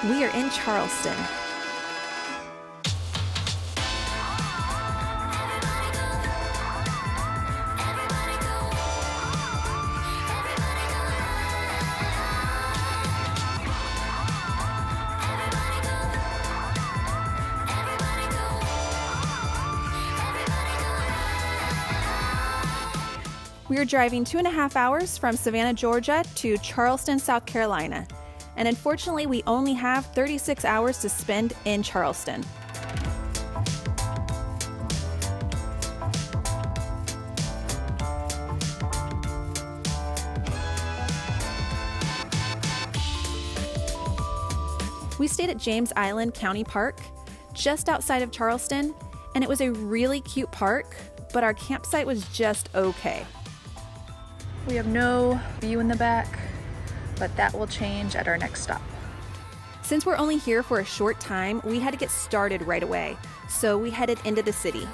We are in Charleston. We are driving 2.5 hours from Savannah, Georgia to Charleston, South Carolina. And unfortunately, we only have 36 hours to spend in Charleston. We stayed at James Island County Park, just outside of Charleston, and it was a really cute park, but our campsite was just okay. We have no view in the back, but that will change at our next stop. Since we're only here for a short time, we had to get started right away, so we headed into the city.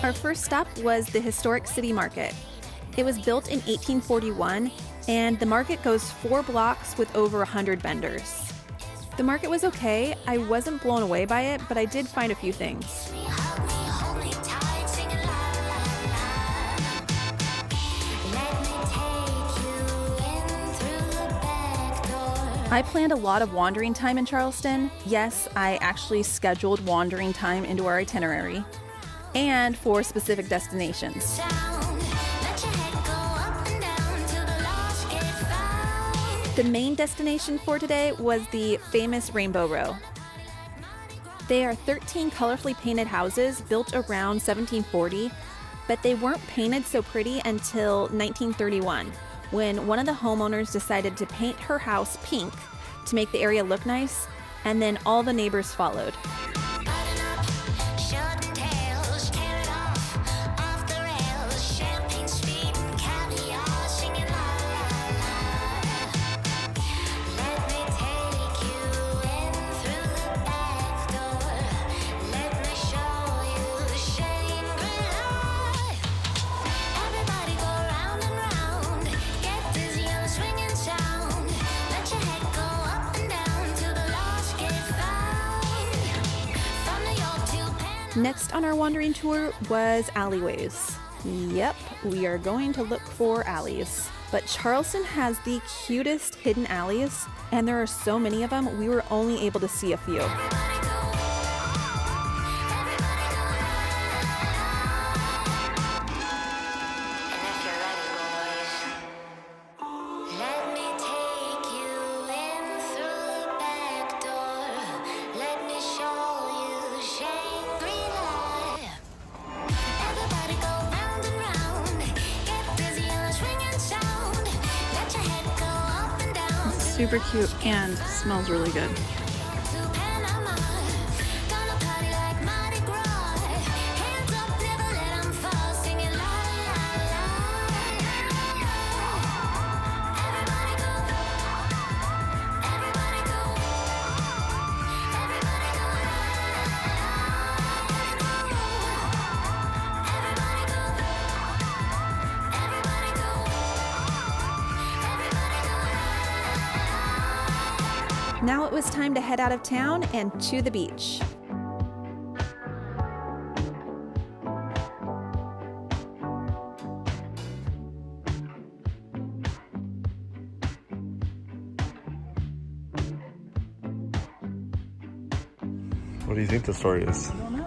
Our first stop was the historic city market. It was built in 1841, and the market goes 4 blocks with over 100 vendors. The market was okay. I wasn't blown away by it, but I did find a few things. I planned a lot of wandering time in Charleston. Yes, I actually scheduled wandering time into our itinerary and for specific destinations. The main destination for today was the famous Rainbow Row. They are 13 colorfully painted houses built around 1740, but they weren't painted so pretty until 1931, when one of the homeowners decided to paint her house pink to make the area look nice, and then all the neighbors followed. Next on our wandering tour was alleyways. Yep, we are going to look for alleys. But Charleston has the cutest hidden alleys, and there are so many of them, we were only able to see a few. Super cute and smells really good. Now it was time to head out of town and to the beach. What do you think the story is? I don't know.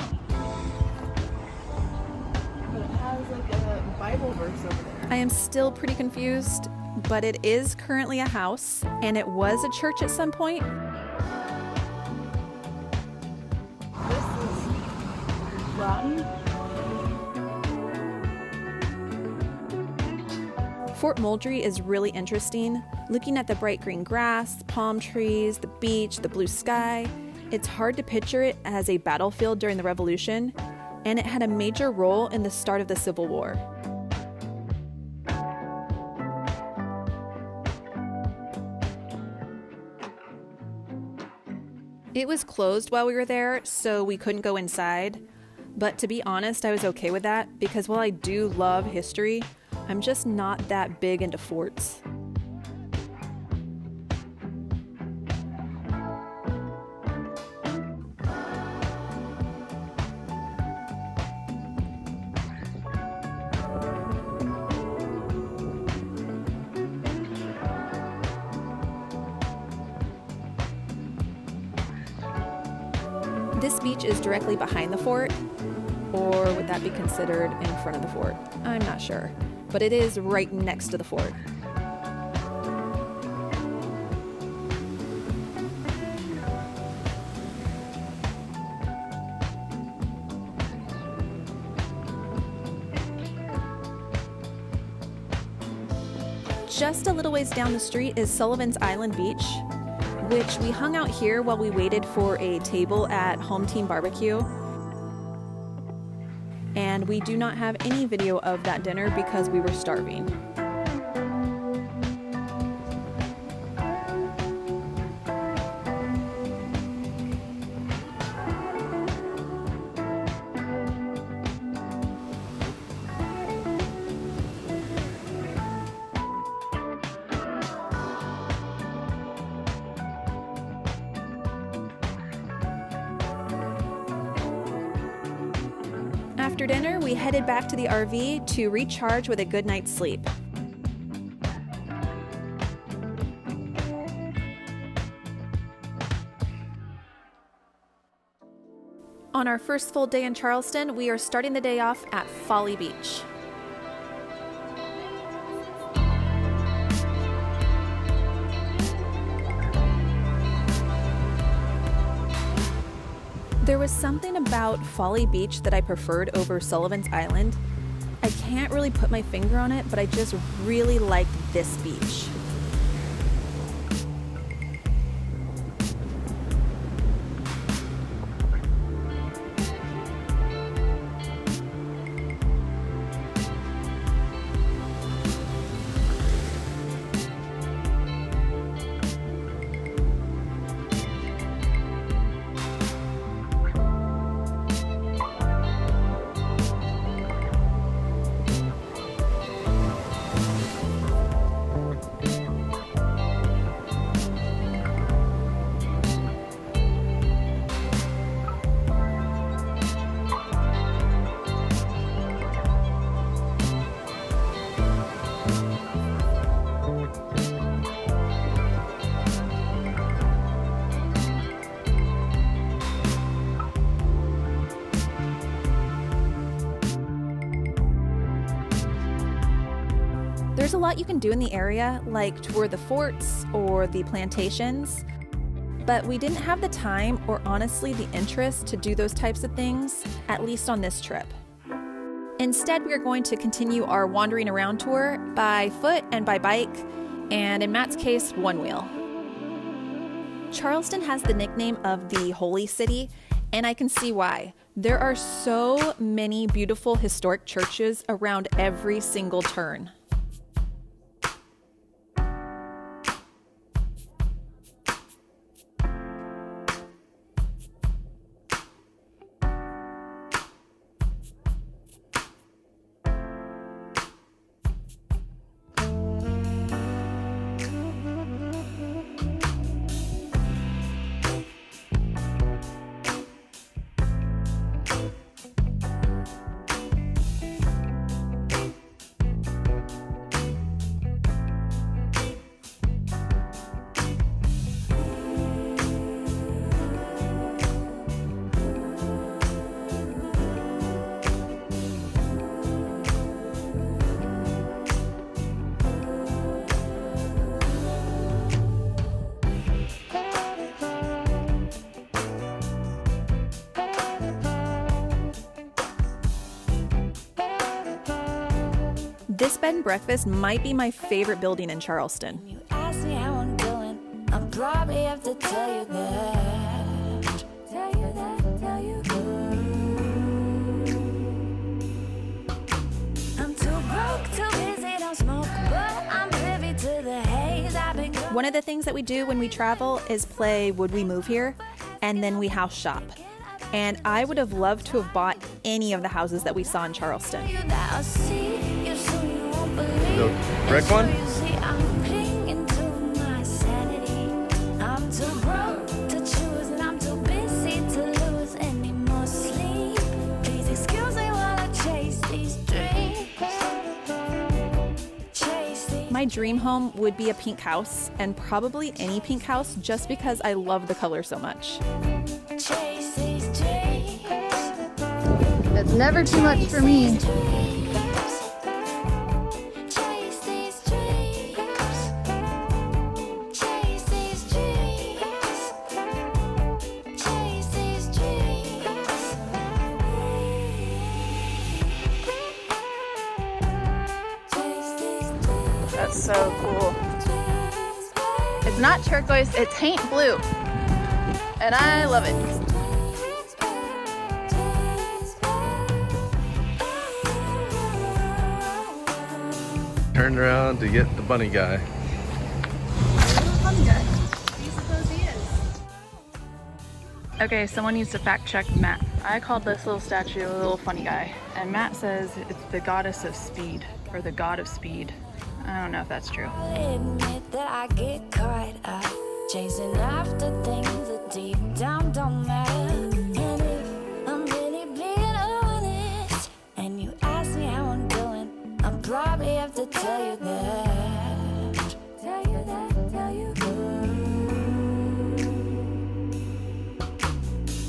But it has like a Bible verse over there. I am still pretty confused, but it is currently a house, and it was a church at some point. This is Latin. Fort Moultrie is really interesting. Looking at the bright green grass, palm trees, the beach, the blue sky, it's hard to picture it as a battlefield during the Revolution, and it had a major role in the start of the Civil War. It was closed while we were there, so we couldn't go inside. But to be honest, I was okay with that because while I do love history, I'm just not that big into forts. This beach is directly behind the fort, or would that be considered in front of the fort? I'm not sure, but it is right next to the fort. Just a little ways down the street is Sullivan's Island Beach, which we hung out here while we waited for a table at Home Team Barbecue. And we do not have any video of that dinner because we were starving. After dinner, we headed back to the RV to recharge with a good night's sleep. On our first full day in Charleston, we are starting the day off at Folly Beach. There was something about Folly Beach that I preferred over Sullivan's Island. I can't really put my finger on it, but I just really liked this beach. There's a lot you can do in the area, like tour the forts or the plantations, but we didn't have the time or honestly the interest to do those types of things, at least on this trip. Instead, we are going to continue our wandering around tour by foot and by bike, and in Matt's case, one wheel. Charleston has the nickname of the Holy City, and I can see why. There are so many beautiful historic churches around every single turn. This bed and breakfast might be my favorite building in Charleston. You ask me how I'm doing, I'll probably have to tell you that. Tell you that. I'm too broke, too busy, don't smoke, but I'm privy to the haze. One of the things that we do when we travel is play Would We Move Here? And then we house shop. And I would have loved to have bought any of the houses that we saw in Charleston. You that I'll see you soon, you won't Brick one? You see, I'm clinging to my sanity. I'm too broke to choose, and I'm too busy to lose any more sleep. Please excuse me while I chase these dreams. My dream home would be a pink house, and probably any pink house, just because I love the color so much. Chase these dreams. It's never too much for me. Chase these dreams. Chase these dreams. Chase these dreams. That's so cool. It's not turquoise, it's paint blue. And I love it. Turned around to get the bunny guy. Okay, someone needs to fact check Matt. I called this little statue a little funny guy, and Matt says it's the goddess of speed, or the god of speed. I don't know if that's true. I'll admit that I get caught up chasing after things that deep down don't matter. And if I'm really being honest, and you ask me how I'm doing, I'll probably have to tell you that. Tell you that, tell you that.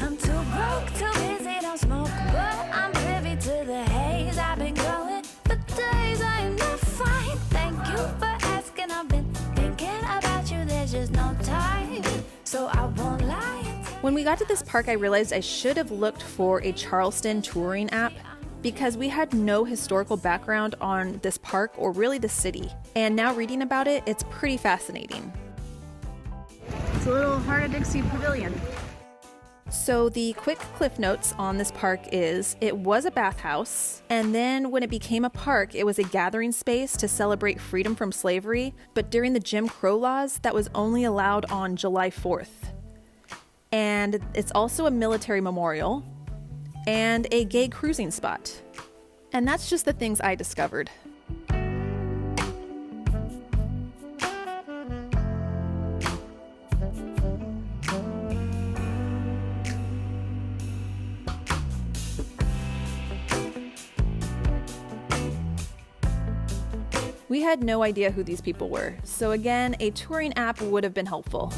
I'm too broke, too busy, don't smoke, but I'm privy to the haze. I've been going for days, I am not fine. Thank you for asking, I've been thinking about you, there's just no time, so I won't lie. When we got to this park, I realized I should have looked for a Charleston touring app because we had no historical background on this park or really the city. And now reading about it, it's pretty fascinating. It's a little Heart of Dixie pavilion. So the quick cliff notes on this park is it was a bathhouse, and then when it became a park, it was a gathering space to celebrate freedom from slavery, but during the Jim Crow laws, that was only allowed on July 4th. And it's also a military memorial and a gay cruising spot. And that's just the things I discovered. We had no idea who these people were, so again, a touring app would have been helpful.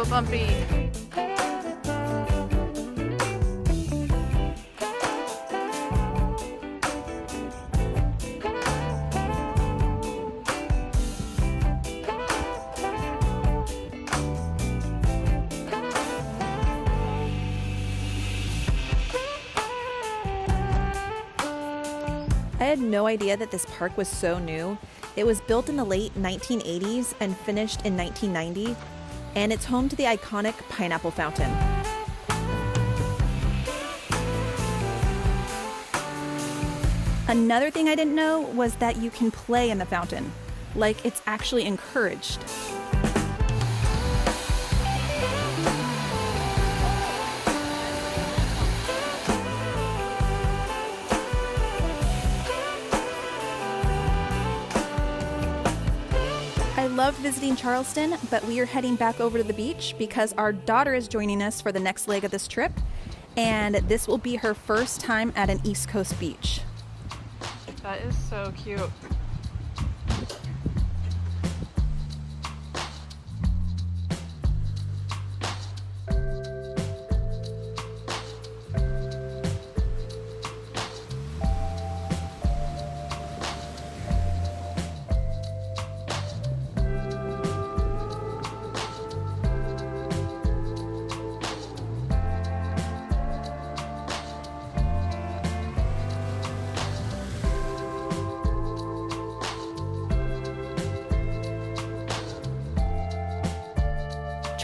Bumpy. I had no idea that this park was so new. It was built in the late 1980s and finished in 1990. And it's home to the iconic pineapple fountain. Another thing I didn't know was that you can play in the fountain, like it's actually encouraged. I loved visiting Charleston, but we are heading back over to the beach because our daughter is joining us for the next leg of this trip, and this will be her first time at an East Coast beach. That is so cute.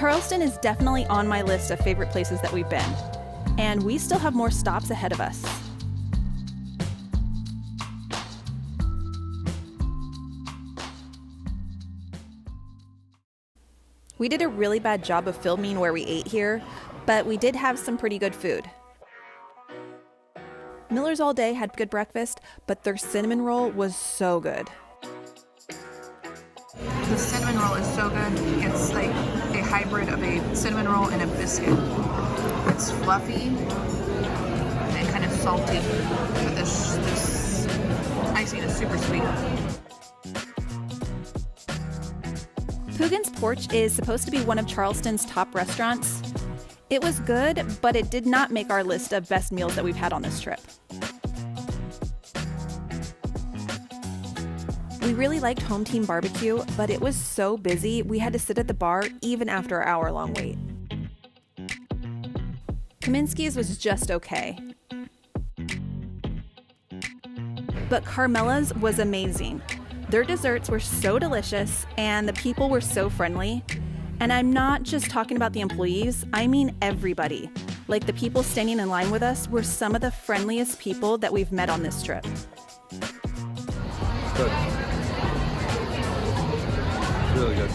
Charleston is definitely on my list of favorite places that we've been, and we still have more stops ahead of us. We did a really bad job of filming where we ate here, but we did have some pretty good food. Miller's All Day had good breakfast, but their cinnamon roll was so good. The cinnamon roll is so good. It's like a hybrid of a cinnamon roll and a biscuit. It's fluffy and kind of salty, but this icing is super sweet. Poogan's Porch is supposed to be one of Charleston's top restaurants. It was good, but it did not make our list of best meals that we've had on this trip. We really liked Home Team Barbecue, but it was so busy we had to sit at the bar even after our hour-long wait. Kaminsky's was just okay. But Carmela's was amazing. Their desserts were so delicious, and the people were so friendly. And I'm not just talking about the employees, I mean everybody. Like the people standing in line with us were some of the friendliest people that we've met on this trip. Good. Really good.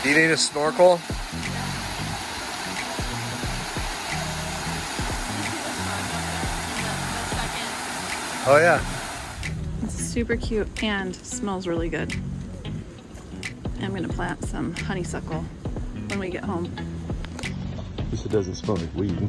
Do you need a snorkel? Oh yeah. It's super cute and smells really good. I'm gonna plant some honeysuckle when we get home. At least it doesn't smell like weed.